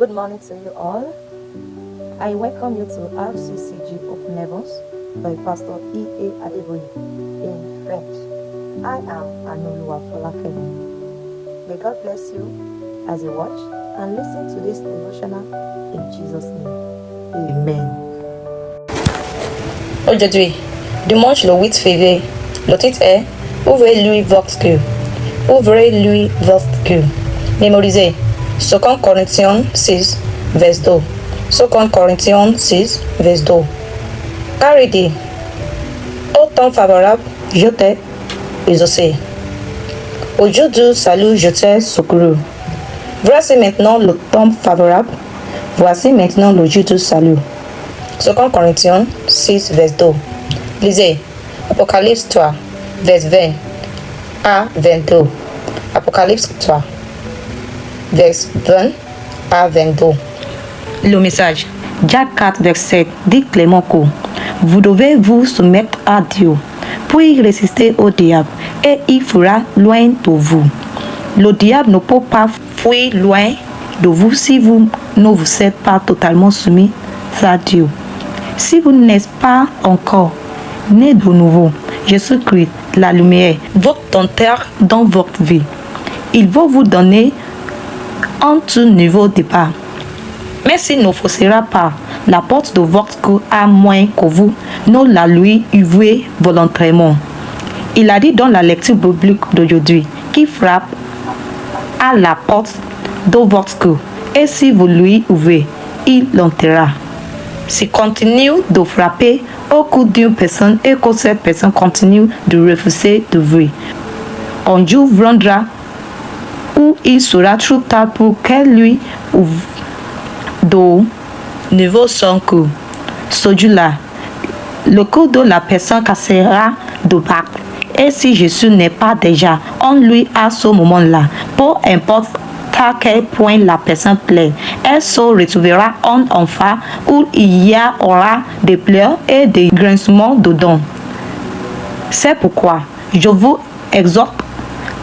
Good morning to you all. I welcome you to RCCG Open Heavens by Pastor E.A. Adeboye in French. I am Anoluwa Folakemi. May God bless you as you watch and listen to this devotional in Jesus' name. Amen. Aujourd'hui, dimanche le 8 février, le titre est Ouvrez-lui votre cœur. Ouvrez-lui votre cœur. Mémorisez 2 Corinthiens 6, verset 2. 2 Corinthiens 6, verset 2. Car il dit, au temps favorable, je t'ai exaucé. Au jour du salut, je t'ai secouru. Voici maintenant le temps favorable. Voici maintenant le jour du salut. 2 Corinthiens 6, verset 2. Lisez Apocalypse 3, verset 20 à 22. Apocalypse 3, verset 20 à 22. Le message. Jacques 4, verset 7 dit clairement que vous devez vous soumettre à Dieu, puis résister au diable, et il fera loin de vous. Le diable ne peut pas fuir loin de vous si vous ne vous êtes pas totalement soumis à Dieu. Si vous n'êtes pas encore né de nouveau, Jésus-Christ, la lumière, votre dompteur dans votre vie, il va vous donner un tout nouveau départ. Mais s'il ne forcera pas la porte de votre cœur à moins que vous ne la lui ouvrez volontairement. Il a dit dans la lecture biblique d'aujourd'hui qu'il frappe à la porte de votre cœur et si vous lui ouvrez, il l'entrera. S'il continue de frapper au cou d'une personne et que cette personne continue de refuser d'ouvrir, un jour viendra où il sera trop tard pour qu'elle lui ouvre de nouveau son cou. Ce jour-là, le cou de la personne cassera de battre. Et si Jésus n'est pas déjà en lui à ce moment-là, peu importe à quel point la personne plaît, elle se retrouvera en enfer où il y aura des pleurs et des grincements de dents. C'est pourquoi je vous exhorte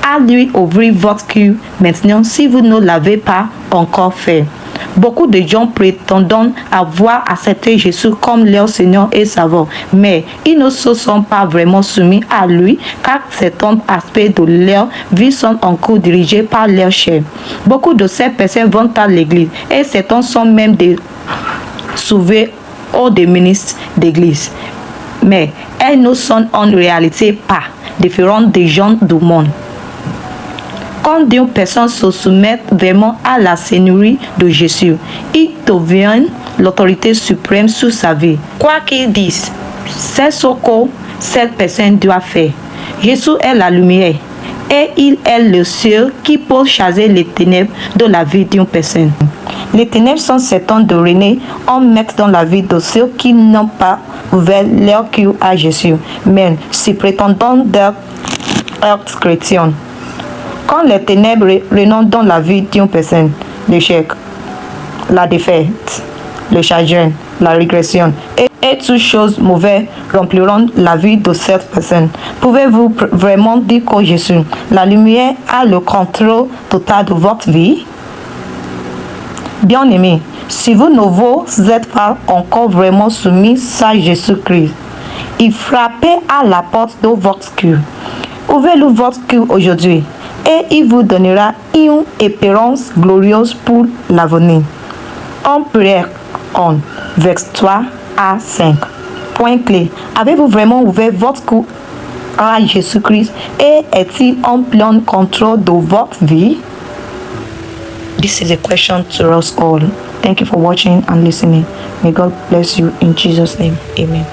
à lui ouvrir votre cœur maintenant si vous ne l'avez pas encore fait. Beaucoup de gens prétendent avoir accepté Jésus comme leur Seigneur et Sauveur, mais ils ne se sont pas vraiment soumis à lui car certains aspects de leur vie sont encore dirigés par leur chair. Beaucoup de ces personnes vont à l'église et certains sont même des sauvés ou des ministres d'église, mais elles ne sont en réalité pas différentes des gens du monde. Quand une personne se soumet vraiment à la seigneurie de Jésus, il devient l'autorité suprême sur sa vie. Quoi qu'il dise, c'est ce que cette personne doit faire. Jésus est la lumière et il est le seul qui peut chasser les ténèbres de la vie d'une personne. Les ténèbres sont certaines de régner en maître dans la vie de ceux qui n'ont pas ouvert leur cœur à Jésus, même si prétendant d'être chrétiens. Quand les ténèbres règnent dans la vie d'une personne, l'échec, la défaite, le chagrin, la régression et toutes choses mauvaises rempliront la vie de cette personne. Pouvez-vous vraiment dire que Jésus, la lumière, a le contrôle total de votre vie? Bien-aimés, si vous ne vous êtes pas encore vraiment soumis à Jésus-Christ, il frappe à la porte de votre cœur. Ouvrez-lui votre cœur aujourd'hui et il vous donnera une espérance glorieuse pour l'avenir. En prière 1, verset 3 à 5. Point clé. Avez-vous vraiment ouvert votre cœur à Jésus-Christ et est-il en plein contrôle de votre vie? This is a question to us all. Thank you for watching and listening. May God bless you in Jesus' name. Amen.